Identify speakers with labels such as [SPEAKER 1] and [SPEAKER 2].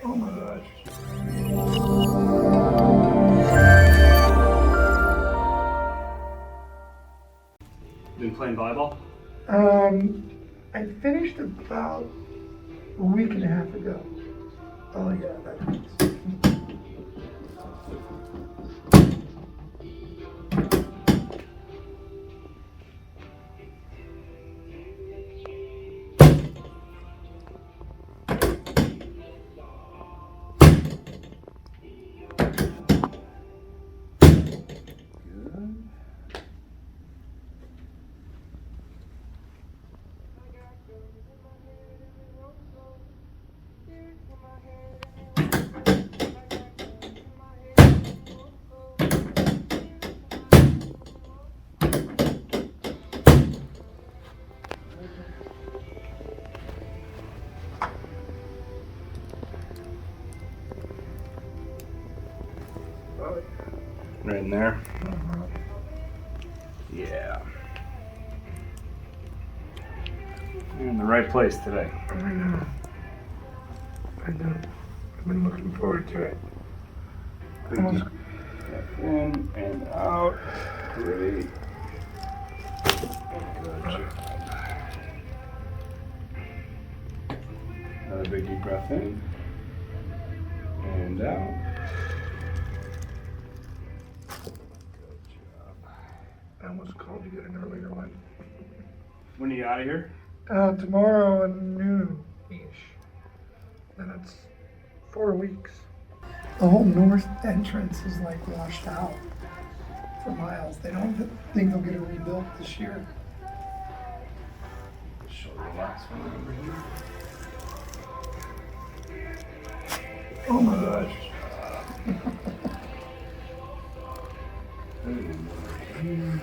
[SPEAKER 1] Oh my gosh.
[SPEAKER 2] Been playing volleyball?
[SPEAKER 1] I finished about a week and a half ago. Oh yeah, that hurts.
[SPEAKER 2] Right in there?
[SPEAKER 1] Uh-huh.
[SPEAKER 2] Yeah. You're in the right place today.
[SPEAKER 1] I know. I've been looking forward to it. Almost.
[SPEAKER 2] In and out. Great. Good job. Another big deep breath in. And out. Good job.
[SPEAKER 1] I almost called to get an earlier one.
[SPEAKER 2] When are you out of here?
[SPEAKER 1] Tomorrow at noon-ish. Then it's 4 weeks. The whole north entrance is like washed out for miles. They don't think they'll get it rebuilt this year.
[SPEAKER 2] Shoulder last one over here.
[SPEAKER 1] Oh my gosh.
[SPEAKER 2] And over here.